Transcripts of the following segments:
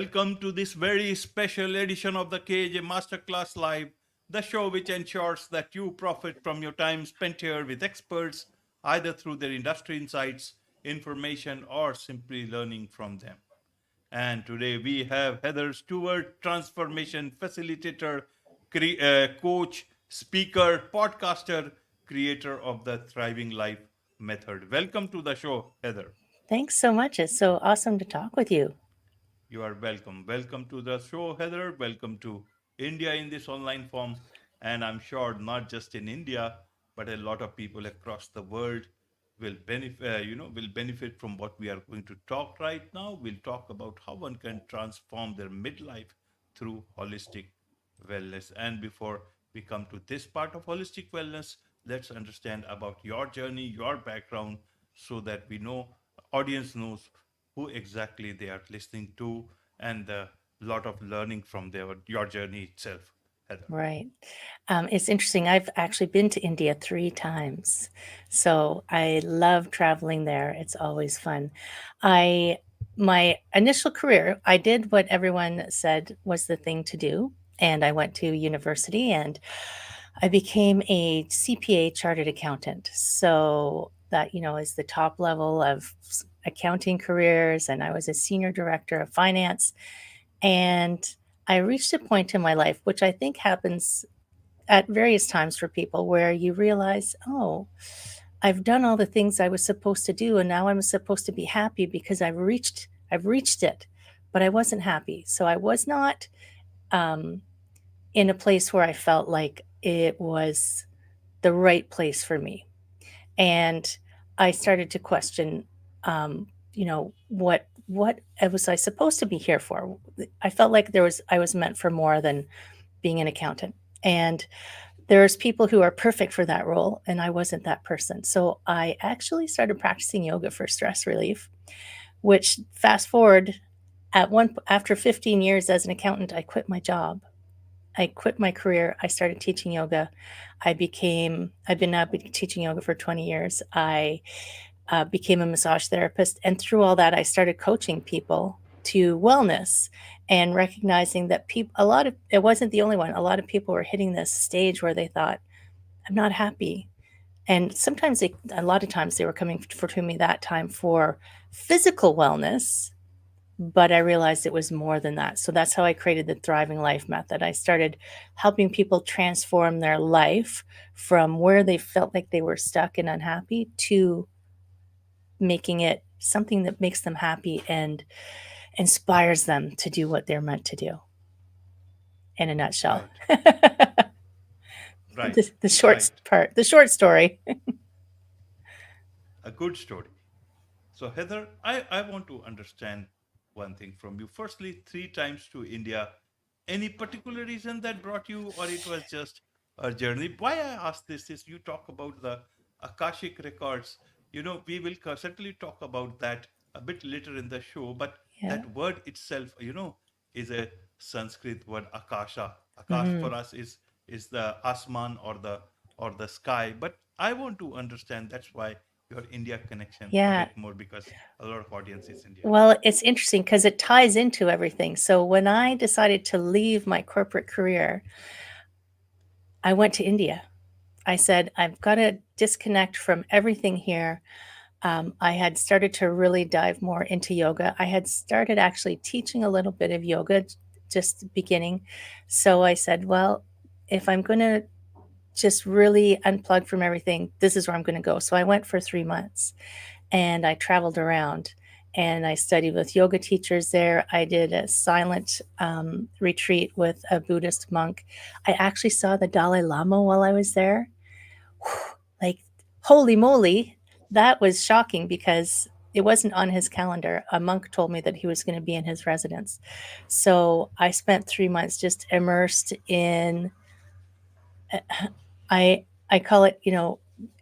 Welcome to this very special edition of the KJ Masterclass Live, the show which ensures that you profit from your time spent here with experts, either through their industry insights, information, or simply learning from them. And today we have Heather Stewart, transformation facilitator, coach, speaker, podcaster, creator of the Thriving Life method. Welcome to the show, Heather. Thanks so much. It's so awesome to talk with you. You are welcome. Welcome to the show, Heather. Welcome to India in this online form. And I'm sure not just in India, but a lot of people across the world will benefit from what we are going to talk right now. We'll talk about how one can transform their midlife through holistic wellness. And before we come to this part of holistic wellness, let's understand about your journey, your background, so that we know audience knows who exactly they are listening to and a lot of learning from your journey itself, Heather. Right. It's interesting. I've actually been to India 3 times. So I love traveling there. It's always fun. I my initial career, I did what everyone said was the thing to do. And I went to university and I became a CPA chartered accountant. So that, is the top level of accounting careers. And I was a senior director of finance. And I reached a point in my life, which I think happens at various times for people, where you realize, oh, I've done all the things I was supposed to do, and now I'm supposed to be happy because I've reached it, but I wasn't happy. So I was not um, in a place where I felt like it was the right place for me. And I started to question, what was I supposed to be here for? I felt like I was meant for more than being an accountant. And there's people who are perfect for that role, and I wasn't that person. So I actually started practicing yoga for stress relief, which fast forward after 15 years as an accountant, I quit my job. I quit my career. I started teaching yoga. I've been now teaching yoga for 20 years. I became a massage therapist. And through all that, I started coaching people to wellness and recognizing that it wasn't the only one. A lot of people were hitting this stage where they thought, I'm not happy. And a lot of times they were coming to me that time for physical wellness, but I realized it was more than that. So that's how I created the Thriving Life method. I started helping people transform their life from where they felt like they were stuck and unhappy to making it something that makes them happy and inspires them to do what they're meant to do, in a nutshell. Right, the, right, short right. part, the short story. A good story. So, Heather, I want to understand one thing from you. Firstly, three times to India. Any particular reason that brought you, or it was just a journey? Why I ask this is you talk about the Akashic records. We will certainly talk about that a bit later in the show, but Yeah. that word itself, is a Sanskrit word, Akasha. Akash Hmm. for us is the Asman or the sky. But I want to understand that's why your India connection a Yeah. bit more because a lot of audience is India. Well, it's interesting because it ties into everything. So when I decided to leave my corporate career, I went to India. I said, I've got to disconnect from everything here. I had started to really dive more into yoga. I had started actually teaching a little bit of yoga, just beginning. So I said, well, if I'm going to just really unplug from everything, this is where I'm going to go. So I went for 3 months and I traveled around and I studied with yoga teachers there. I did a silent retreat with a Buddhist monk. I actually saw the Dalai Lama while I was there. Like, holy moly, that was shocking because it wasn't on his calendar. A monk told me that he was going to be in his residence. So I spent 3 months just immersed in, I call it,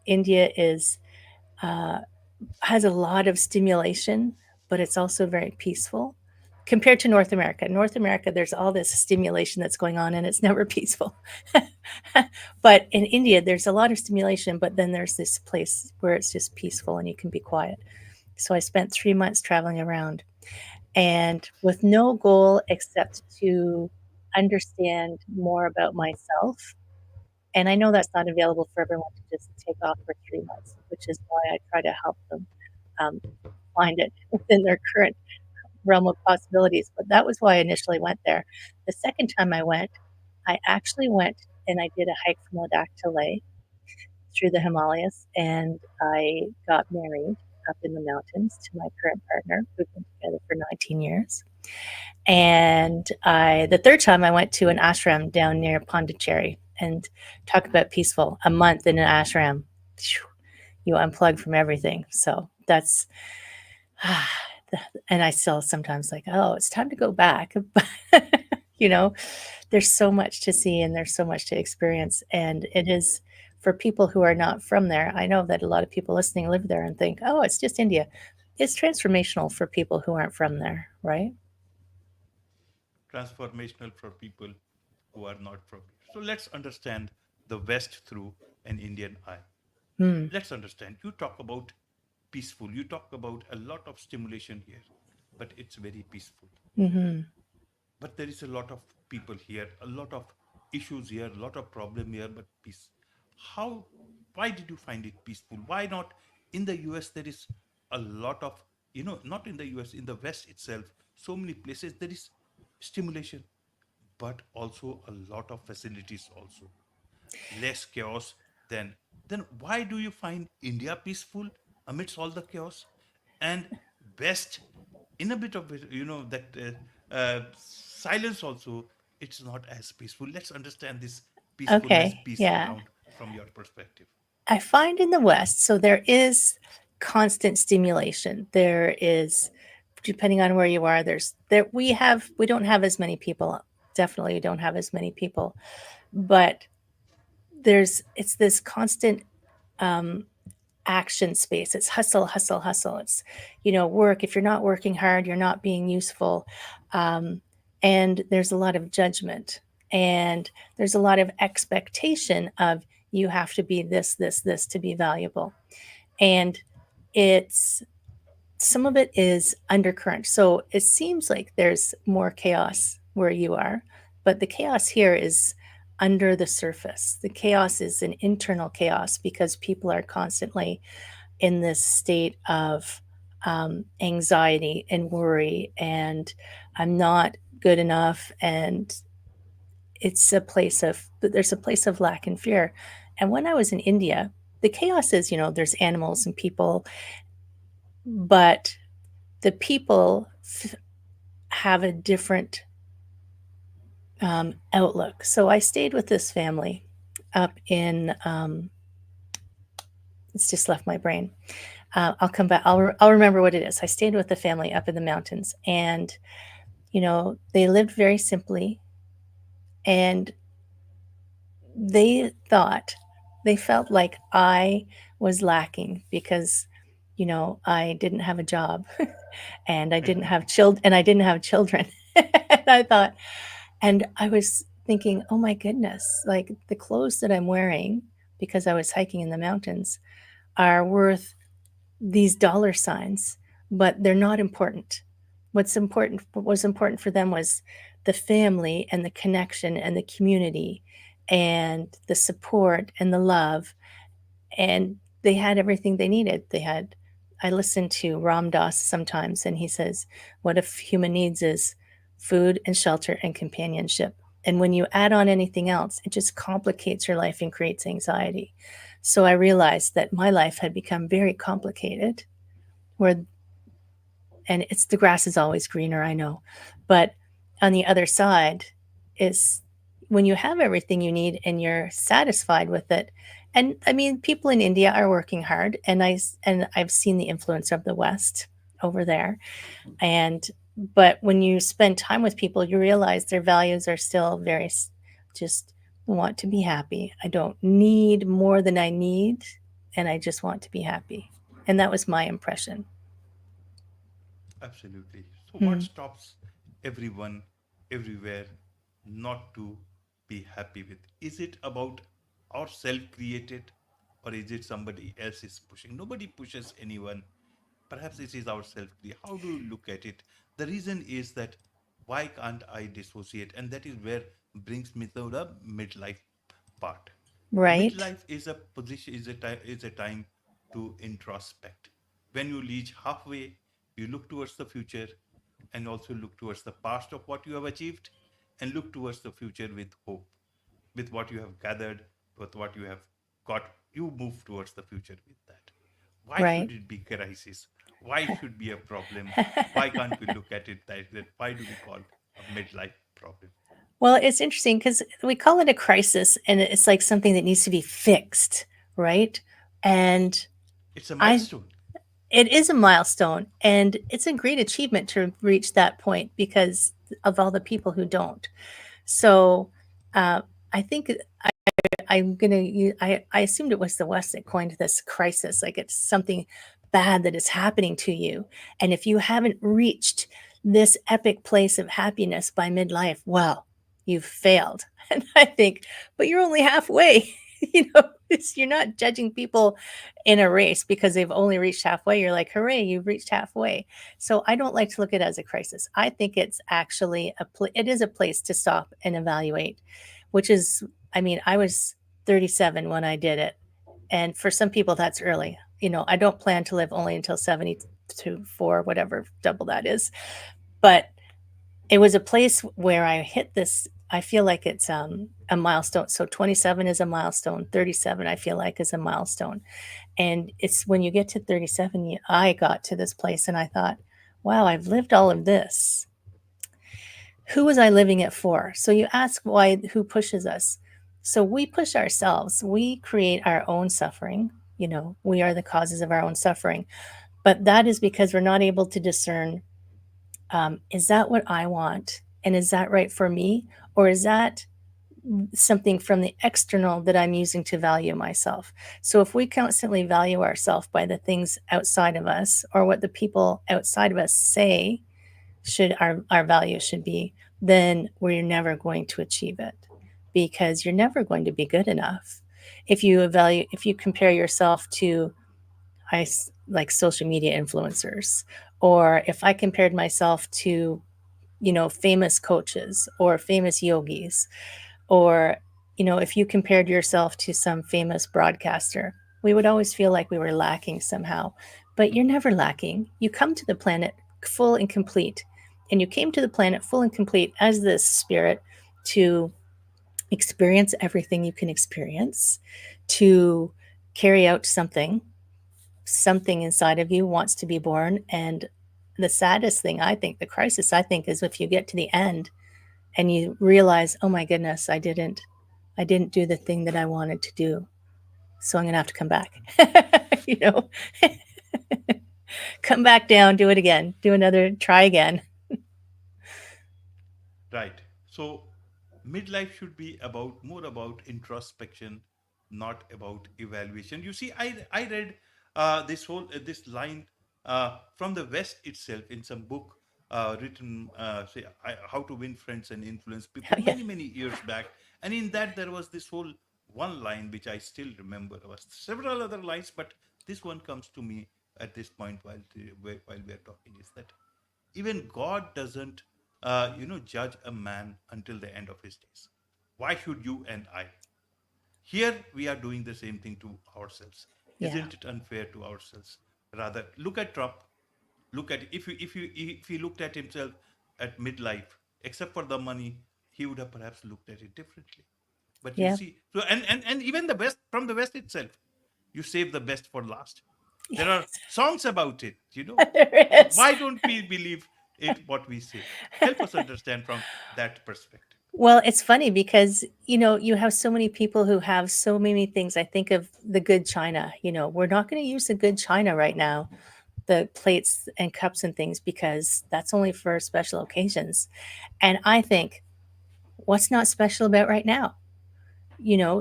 India is uh, has a lot of stimulation, but it's also very peaceful compared to North America. North America, there's all this stimulation that's going on and it's never peaceful. But in India, there's a lot of stimulation, but then there's this place where it's just peaceful and you can be quiet. So I spent 3 months traveling around. and with no goal except to understand more about myself. And I know that's not available for everyone to just take off for 3 months, which is why I try to help them um, find it within their current realm of possibilities. But that was why I initially went there. The second time I actually went and I did a hike from Ladakh to Leh through the Himalayas, and I got married up in the mountains to my current partner. We've been together for 19 years. And the third time I went to an ashram down near Pondicherry, and talk about peaceful. A month in an ashram, you unplug from everything. So that's, and I still sometimes like, oh, it's time to go back. you know, there's so much to see and there's so much to experience. And it is for people who are not from there. I know that a lot of people listening live there and think, oh, it's just India. It's transformational for people who aren't from there, right? Transformational for people who are not from here. So let's understand the West through an Indian eye. Hmm. Let's understand. You talk about peaceful, you talk about a lot of stimulation here, but it's very peaceful. Mm-hmm. But there is a lot of people here, a lot of issues here, a lot of problem here, but peace. How, why did you find it peaceful? Why not in the US? There is a lot of, not in the US, in the West itself, so many places there is stimulation, but also a lot of facilities also, less chaos. Then why do you find India peaceful amidst all the chaos, and West in a bit of it, that silence also, it's not as peaceful. Let's understand this peacefulness, Okay. peace Yeah. around from your perspective. I find in the West, so there is constant stimulation. There is, depending on where you are, we don't have as many people. Definitely don't have as many people, but it's this constant um, action space. It's hustle, hustle, hustle. It's, work. If you're not working hard, you're not being useful. Um, and there's a lot of judgment, and there's a lot of expectation of you have to be this, this, this to be valuable. And it's some of it is undercurrent. So it seems like there's more chaos where you are, but the chaos here is under the surface. The chaos is an internal chaos because people are constantly in this state of anxiety and worry, and I'm not good enough. And there's a place of lack and fear. And when I was in India, the chaos is, there's animals and people, but the people have a different outlook. So I stayed with this family up in, it's just left my brain. I'll come back. I'll remember what it is. I stayed with the family up in the mountains, and they lived very simply, and they thought they felt like I was lacking because I didn't have a job and I didn't have children. And I thought, and I was thinking, oh my goodness, like the clothes that I'm wearing because I was hiking in the mountains are worth these dollar signs, but they're not important. What was important for them was the family and the connection and the community and the support and the love. And they had everything they needed. I listen to Ram Dass sometimes, and he says, what if human needs is food and shelter and companionship? And when you add on anything else, it just complicates your life and creates anxiety. So I realized that my life had become very complicated, where, and it's the grass is always greener, I know. But on the other side is when you have everything you need and you're satisfied with it. And I mean, people in India are working hard, and I've seen the influence of the West over there. And but when you spend time with people, you realize their values are still just want to be happy. I don't need more than I need, and I just want to be happy. And that was my impression. Absolutely. So what Hmm. stops everyone everywhere not to be happy with? Is it about our self created, or is it somebody else is pushing? Nobody pushes anyone. Perhaps it is our self belief. How do you look at it? The reason is that why can't I dissociate? And that is where brings me to the midlife part. Right. Midlife is a position, is a time to introspect. When you reach halfway, you look towards the future and also look towards the past of what you have achieved and look towards the future with hope. With what you have gathered, with what you have got, you move towards the future with that. Why should Right. it be crisis? Why should be a problem? Why can't we look at it like that? Why do we call a midlife problem? Well, it's interesting because we call it a crisis and it's like something that needs to be fixed, right? And It's a I milestone. it is a milestone and it's a great achievement to reach that point because of all the people who don't. So, uh, I think I'm gonna use, I assumed it was the West that coined this crisis, like it's something bad that is happening to you. And if you haven't reached this epic place of happiness by midlife, well, you've failed. And I think, but you're only halfway. You're not judging people in a race because they've only reached halfway. You're like, hooray, you've reached halfway. So I don't like to look at it as a crisis. I think it's actually it is a place to stop and evaluate, which is, I mean, I was 37 when I did it. And for some people, that's early. I don't plan to live only until 72, 4, whatever, double that is. But it was a place where I hit this. I feel like it's a milestone. So 27 is a milestone. 37, I feel like, is a milestone. And it's when you get to 37, I got to this place and I thought, wow, I've lived all of this. Who was I living it for? So you ask who pushes us? So we push ourselves. We create our own suffering. We are the causes of our own suffering. But that is because we're not able to discern, is that what I want? And is that right for me? Or is that something from the external that I'm using to value myself? So if we constantly value ourselves by the things outside of us or what the people outside of us say should our value should be, then we're never going to achieve it because you're never going to be good enough. If you compare yourself to like social media influencers, or if I compared myself to famous coaches or famous yogis, or if you compared yourself to some famous broadcaster, we would always feel like we were lacking somehow. But you're never lacking. You come to the planet full and complete, and you came to the planet full and complete as this spirit to experience everything you can experience, to carry out something inside of you wants to be born. And the saddest thing, I think, the crisis, I think, is if you get to the end and you realize, oh my goodness, I didn't do the thing that I wanted to do. So I'm going to have to come back. you know, Come back down, do it again, do another, try again. Right. So midlife should be about more about introspection, not about evaluation. You see, I read this line from the West itself in some book written say how to win friends and influence people Yeah. many years back, and in that there was this whole one line which I still remember. There was several other lines, but this one comes to me at this point while we are talking is that even God doesn't, judge a man until the end of his days. Why should you and I? Here we are doing the same thing to ourselves. Yeah. Isn't it unfair to ourselves? Rather, look at Trump. Look at if he looked at himself at midlife, except for the money, he would have perhaps looked at it differently. But you Yeah. see, so and even the West from the West itself, you save the best for last. There are songs about it, There So is. why don't we believe it what we say? Help us understand from that perspective. Well, it's funny because, you have so many people who have so many things. I think of the good china. We're not going to use the good china right now, the plates and cups and things, because that's only for special occasions. And I think, what's not special about right now?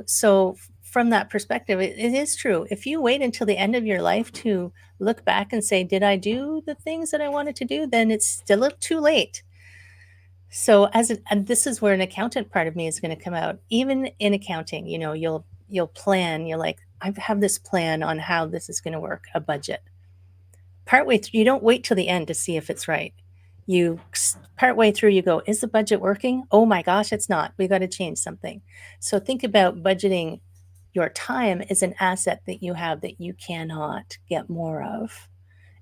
So from that perspective, it is true. If you wait until the end of your life to look back and say, did I do the things that I wanted to do? Then it's still too late. So and this is where an accountant part of me is going to come out. Even in accounting, you'll plan. You're like, I have this plan on how this is going to work, a budget. partway through, you don't wait till the end to see if it's right. You partway through, you go, is the budget working? Oh my gosh, it's not. We got to change something. So think about budgeting. Your time is an asset that you have that you cannot get more of,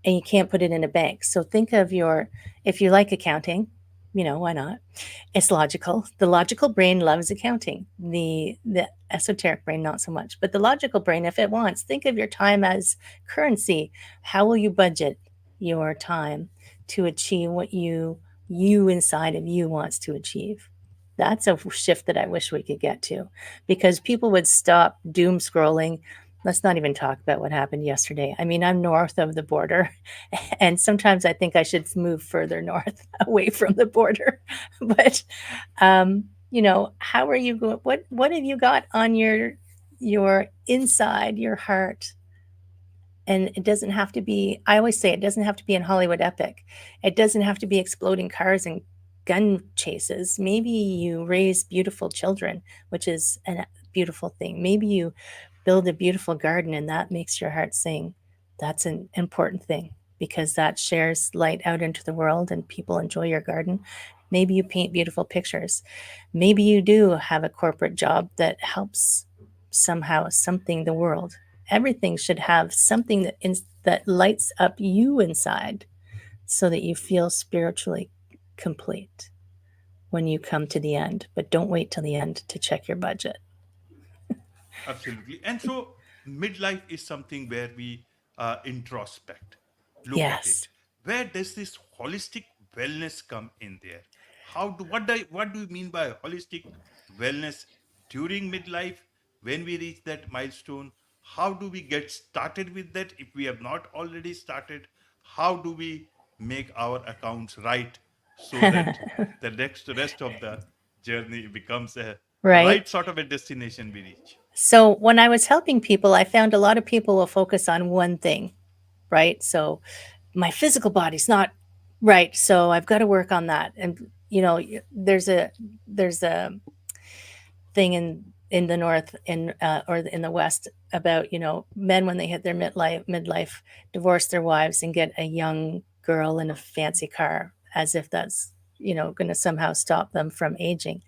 and you can't put it in a bank. So think of your, if you like accounting, why not? It's logical. The logical brain loves accounting. The esoteric brain not so much. But the logical brain, if it wants, think of your time as currency. How will you budget your time to achieve what you inside of you wants to achieve? That's a shift that I wish we could get to, because people would stop doom scrolling. Let's not even talk about what happened yesterday. I mean, I'm north of the border, and sometimes I think I should move further north away from the border. But how are you going? What have you got on your inside, your heart? And it doesn't have to be, I always say, it doesn't have to be in Hollywood epic. It doesn't have to be exploding cars and gun chases. Maybe you raise beautiful children, which is a beautiful thing. Maybe you build a beautiful garden and that makes your heart sing. That's an important thing, because that shares light out into the world and people enjoy your garden. Maybe you paint beautiful pictures. Maybe you do have a corporate job that helps somehow something the world. Everything should have something that lights up you inside, so that you feel spiritually complete when you come to the end. But don't wait till the end to check your budget. Absolutely. And so midlife is something where we introspect, look at Yes. it. Where does this holistic wellness come in there? What do you mean by holistic wellness during midlife when we reach that milestone? How do we get started with that if we have not already started? How do we make our accounts right so that the next rest of the journey becomes a Right. right sort of a destination we reach? So when I was helping people, I found a lot of people will focus on one thing, right? So my physical body's not right, so I've got to work on that. And there's a thing in the north or in the west about men when they hit their midlife divorce their wives and get a young girl in a fancy car, as if that's going to somehow stop them from aging.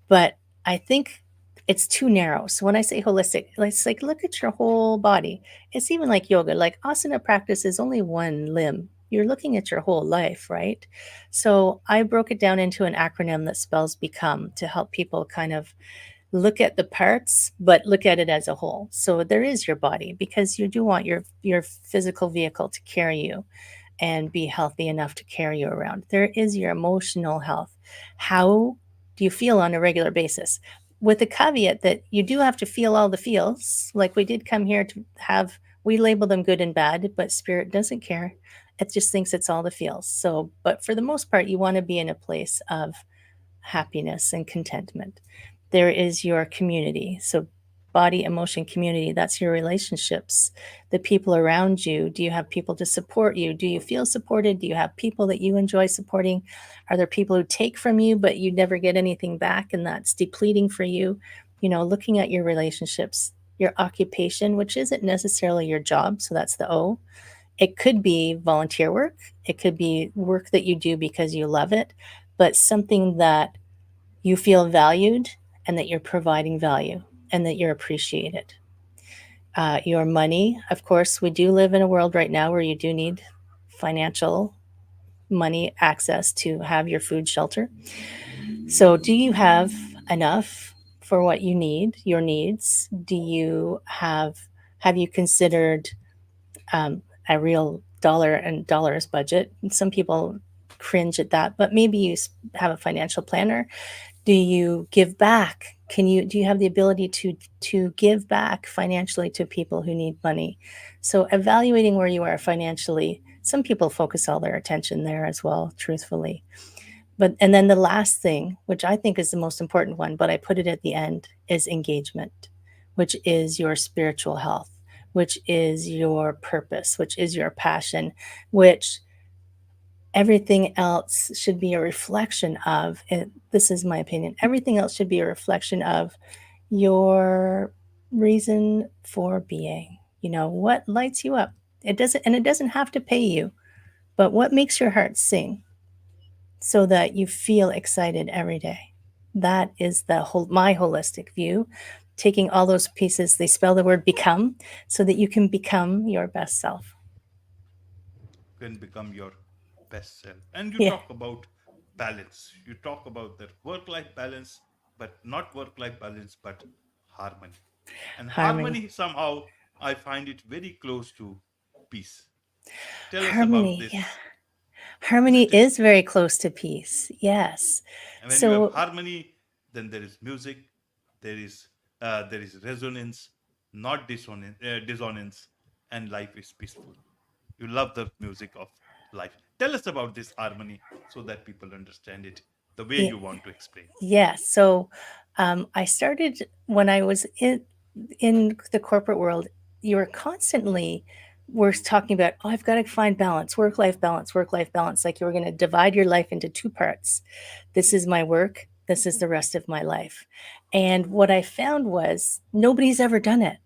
But I think it's too narrow. So when I say holistic, it's like look at your whole body. It's even like yoga. Like asana practice is only one limb. You're looking at your whole life, right? So I broke it down into an acronym that spells become, to help people kind of look at the parts, but look at it as a whole. So there is your body, because you do want your physical vehicle to carry you and be healthy enough to carry you around. There is your emotional health. How do you feel on a regular basis? With the caveat that you do have to feel all the feels. Like we did come here to have, we label them good and bad, but spirit doesn't care. It just thinks it's all the feels. So, but for the most part, you want to be in a place of happiness and contentment. There is your community. So, body, emotion, community, that's your relationships, the people around you. Do you have people to support you? Do you feel supported? Do you have people that you enjoy supporting? Are there people who take from you, but you never get anything back, and that's depleting for you? Looking at your relationships, your occupation, which isn't necessarily your job. So, that's the O. It could be volunteer work, it could be work that you do because you love it, but something that you feel valued and that you're providing value and that you're appreciated. Your money, of course, we do live in a world right now where you do need financial money access to have your food, shelter. So, do you have enough for what you need, your needs? Have you considered a real dollar and dollars budget? Some people cringe at that, but maybe you have a financial planner. Do you give back? Do you have the ability to give back financially to people who need money? So evaluating where you are financially. Some people focus all their attention there as well, truthfully. But and then the last thing, which I think is the most important one, but I put it at the end, is engagement, which is your spiritual health, which is your purpose, which is your passion, which everything else should be a reflection of. This is my opinion. Everything else should be a reflection of your reason for being. What lights you up? it doesn't have to pay you, but what makes your heart sing so that you feel excited every day? That is my holistic view. Taking all those pieces, they spell the word become, so that you can become your best self. Can become your best self. And you Yeah, talk about balance. You talk about the work life balance, but not work life balance, but harmony. And harmony. harmony, somehow, I find it very close to peace. Tell us about Harmony, yeah. this, Harmony isn't it? is very close to peace. Yes. And when you have So, harmony, then there is music, there is resonance, not dissonance, and life is peaceful. You love the music of life. Tell us about this harmony so that people understand it the way yeah, you want to explain. yeah. So, I started when I was in the corporate world. You were constantly we're talking about, oh, I've got to find balance, work life balance. Like you were going to divide your life into two parts. This is my work. This is the rest of my life. And what I found was nobody's ever done it.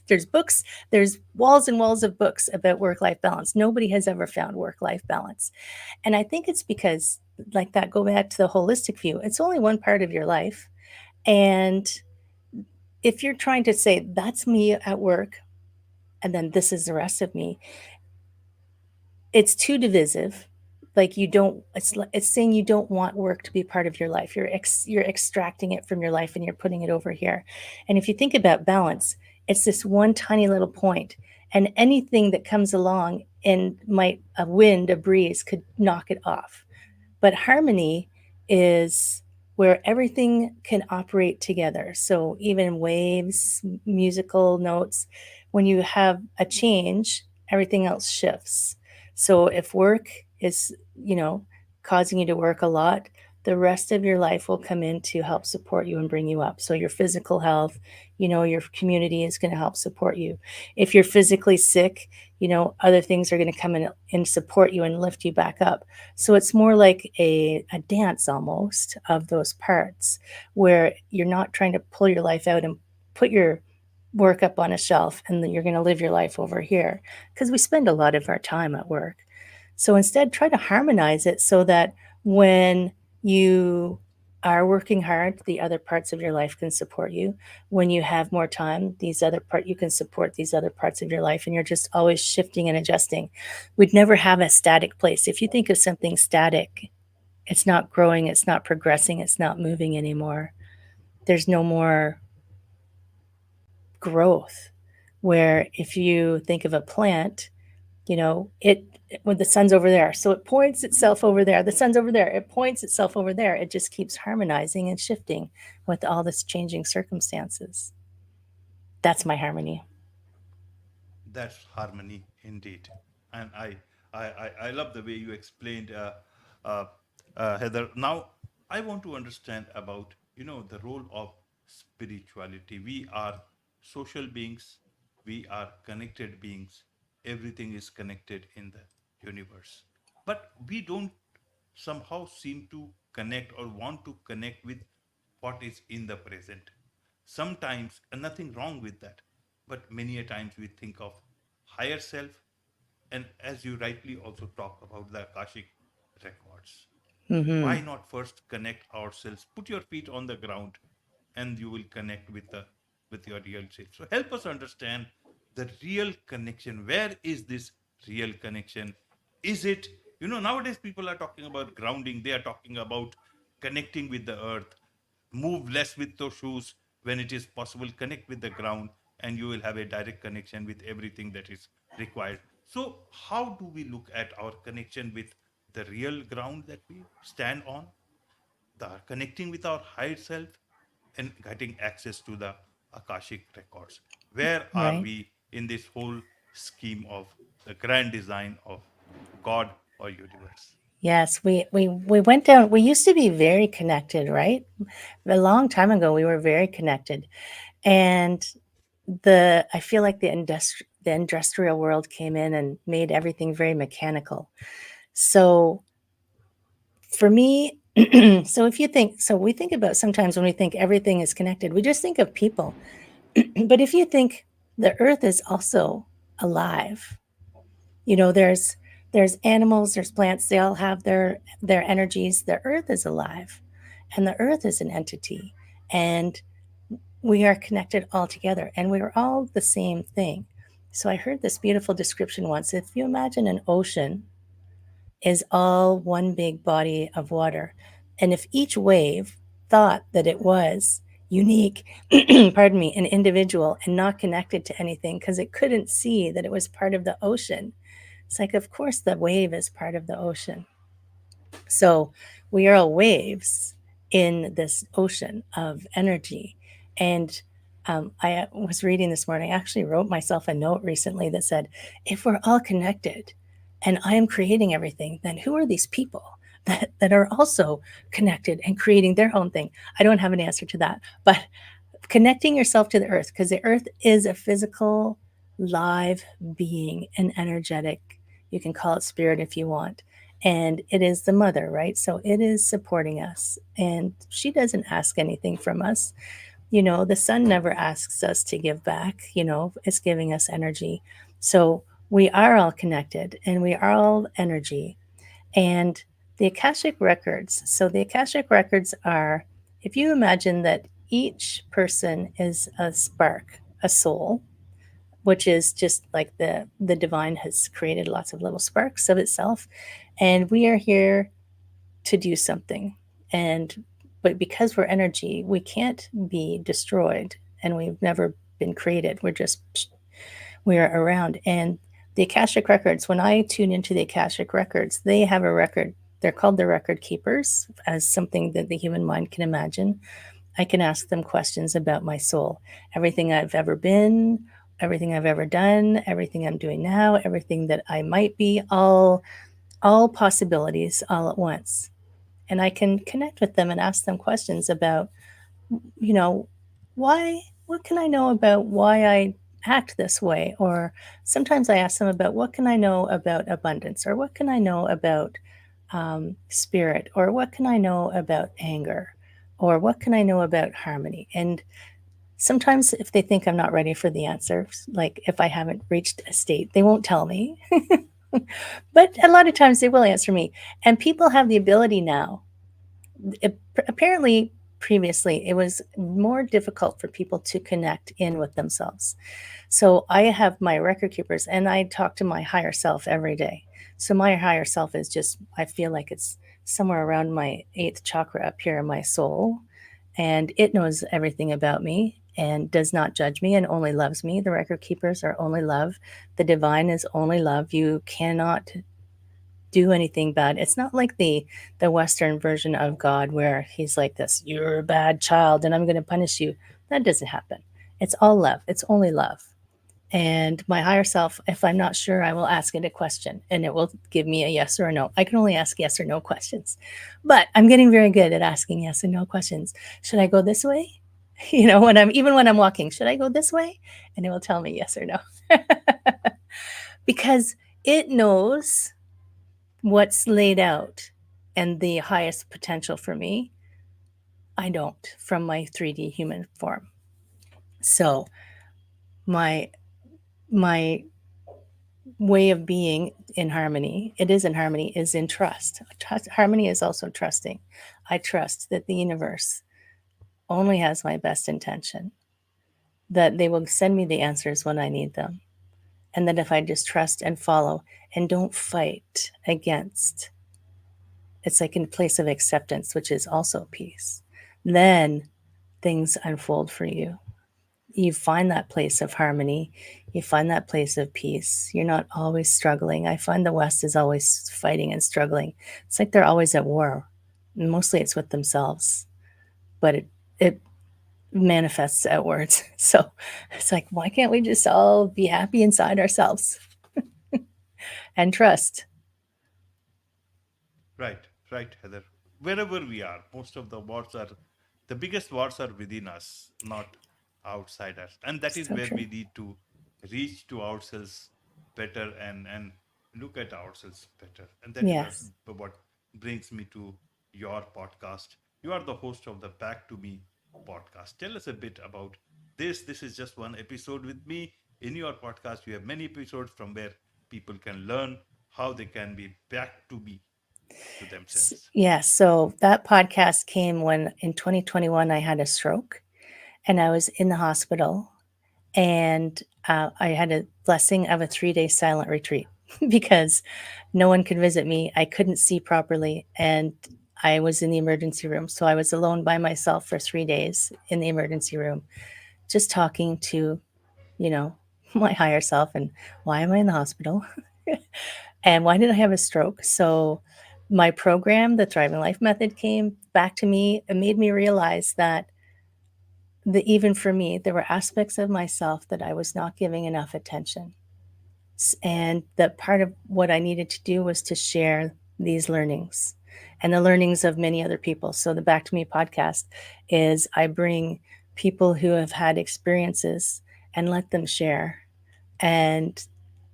There's books, there's walls and walls of books about work life balance. Nobody has ever found work life balance. And I think it's because, like that, go back to the holistic view, it's only one part of your life. And if you're trying to say, that's me at work, and then this is the rest of me, it's too divisive. Like you don't, it's saying you don't want work to be part of your life. You're extracting it from your life and you're putting it over here. And if you think about balance, it's this one tiny little point, and anything that comes along and might a wind, a breeze could knock it off. But harmony is where everything can operate together. So even waves, musical notes, when you have a change, everything else shifts. So if work is, you know, causing you to work a lot, the rest of your life will come in to help support you and bring you up. So your physical health, your community is going to help support you. If you're physically sick, other things are going to come in and support you and lift you back up. So it's more like a dance almost of those parts, where you're not trying to pull your life out and put your work up on a shelf and then you're going to live your life over here, because we spend a lot of our time at work. So instead, try to harmonize it so that when you are working hard, the other parts of your life can support you. When you have more time, you can support these other parts of your life, and you're just always shifting and adjusting. We'd never have a static place. If you think of something static, it's not growing, it's not progressing, it's not moving anymore. There's no more growth. Where if you think of a plant, it when the sun's over there, so it points itself over there. The sun's over there, it points itself over there. It just keeps harmonizing and shifting with all this changing circumstances. That's my harmony. That's harmony indeed. And I love the way you explained, uh, Heather. Now, I want to understand about, the role of spirituality. We are social beings. We are connected beings. Everything is connected in the universe. But we don't somehow seem to connect or want to connect with what is in the present. Sometimes, and nothing wrong with that, but many a times we think of higher self, and as you rightly also talk about the Akashic records. Mm-hmm. Why not first connect ourselves? Put your feet on the ground, and you will connect with your real self. So help us understand the real connection. Where is this real connection? Is it, nowadays people are talking about grounding, they are talking about connecting with the earth. Move less with those shoes when it is possible, connect with the ground, and you will have a direct connection with everything that is required. So how do we look at our connection with the real ground that we stand on, the connecting with our higher self, and getting access to the Akashic records? Where are Right. we in this whole scheme of the grand design of God or universe? Yes, we went down. We used to be very connected, right? A long time ago, we were very connected, and the I feel like the industrial world came in and made everything very mechanical. So for me, so we think about, sometimes when we think everything is connected, we just think of people. But if you think, the earth is also alive. There's animals, there's plants, they all have their energies. The earth is alive, and the earth is an entity, and we are connected all together, and we are all the same thing. So I heard this beautiful description once. If you imagine an ocean is all one big body of water, and if each wave thought that it was unique, pardon me, an individual and not connected to anything because it couldn't see that it was part of the ocean, it's like, of course, the wave is part of the ocean. So we are all waves in this ocean of energy. And I was reading this morning, I actually wrote myself a note recently that said, if we're all connected and I am creating everything, then who are these people that are also connected and creating their own thing? I don't have an answer to that, but connecting yourself to the earth, because the earth is a physical, live being, an energetic, you can call it spirit if you want. And it is the mother, right? So it is supporting us. And she doesn't ask anything from us. The sun never asks us to give back, it's giving us energy. So we are all connected and we are all energy. And the Akashic records, so the Akashic records are, if you imagine that each person is a spark, a soul, which is just like the divine has created lots of little sparks of itself, and we are here to do something. And but because we're energy, we can't be destroyed, and we've never been created. We're around. And the Akashic records, when I tune into the Akashic records, they have a record. They're called the record keepers, as something that the human mind can imagine. I can ask them questions about my soul, everything I've ever been, everything I've ever done, everything I'm doing now, everything that I might be, all possibilities all at once. And I can connect with them and ask them questions about, you know, why, what can I know about why I act this way? Or sometimes I ask them about what can I know about abundance, or what can I know about spirit, or what can I know about anger, or what can I know about harmony. And sometimes if they think I'm not ready for the answers, like if I haven't reached a state, they won't tell me. But a lot of times they will answer me. And people have the ability now. Apparently, previously, it was more difficult for people to connect in with themselves. So I have my record keepers and I talk to my higher self every day. So my higher self is just, I feel like it's somewhere around my eighth chakra up here in my soul. And it knows everything about me and does not judge me and only loves me. The record keepers are only love. The divine is only love. You cannot do anything bad. It's not like the Western version of God where he's like this, you're a bad child and I'm going to punish you. That doesn't happen. It's all love. It's only love. And my higher self, if I'm not sure, I will ask it a question and it will give me a yes or a no. I can only ask yes or no questions, but I'm getting very good at asking yes and no questions. Should I go this way? When I'm walking, should I go this way? And it will tell me yes or no. Because it knows what's laid out and the highest potential for me. I don't, from my 3D human form. So my my way of being in harmony, it is in harmony, is in trust. Harmony is also trusting. I trust that the universe only has my best intention, that they will send me the answers when I need them, and that if I just trust and follow and don't fight against, it's like in a place of acceptance, which is also peace, then things unfold for you. You find that place of harmony, you find that place of peace. You're not always struggling. I find the West is always fighting and struggling. It's like they're always at war. Mostly it's with themselves, but it manifests outwards. So it's like, why can't we just all be happy inside ourselves and trust? Right, right, Heather. Wherever we are, most of the biggest wars are within us, not outside us. And that is So where true. we need to reach to ourselves better and look at ourselves better. And that is Yes. what brings me to your podcast. You are the host of the Back to Me podcast. Tell us a bit about this. This is just one episode with me. in your podcast, you have many episodes from where people can learn how they can be back to be to themselves. Yeah, so that podcast came when in 2021 I had a stroke and I was in the hospital, and I had a blessing of a 3-day silent retreat because no one could visit me. I couldn't see properly, and I was in the emergency room. So I was alone by myself for 3 days in the emergency room, just talking to, you know, my higher self and why am I in the hospital? And why did I have a stroke? So my program, the Thriving Life Method, came back to me and made me realize that even for me, there were aspects of myself that I was not giving enough attention. And that part of what I needed to do was to share these learnings and the learnings of many other people. So the Back to Me podcast is I bring people who have had experiences and let them share, and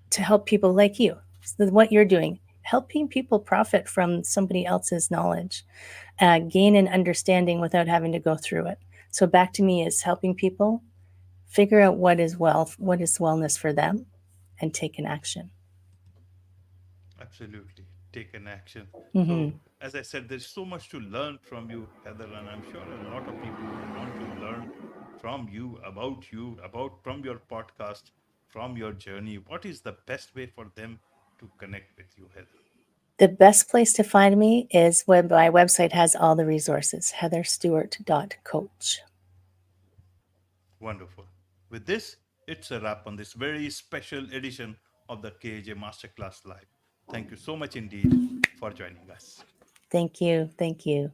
to help people like you. So what you're doing, helping people profit from somebody else's knowledge, gain an understanding without having to go through it. So Back to Me is helping people figure out what is wellness for them, and take an action. Absolutely. Take an action. Mm-hmm. So, as I said, there's so much to learn from you, Heather, and I'm sure a lot of people would want to learn from you, about from your podcast, from your journey. What is the best way for them to connect with you, Heather? The best place to find me is when my website has all the resources, heatherstewart.coach. Wonderful. With this, it's a wrap on this very special edition of the KJ Masterclass Live. Thank you so much indeed for joining us. Thank you. Thank you.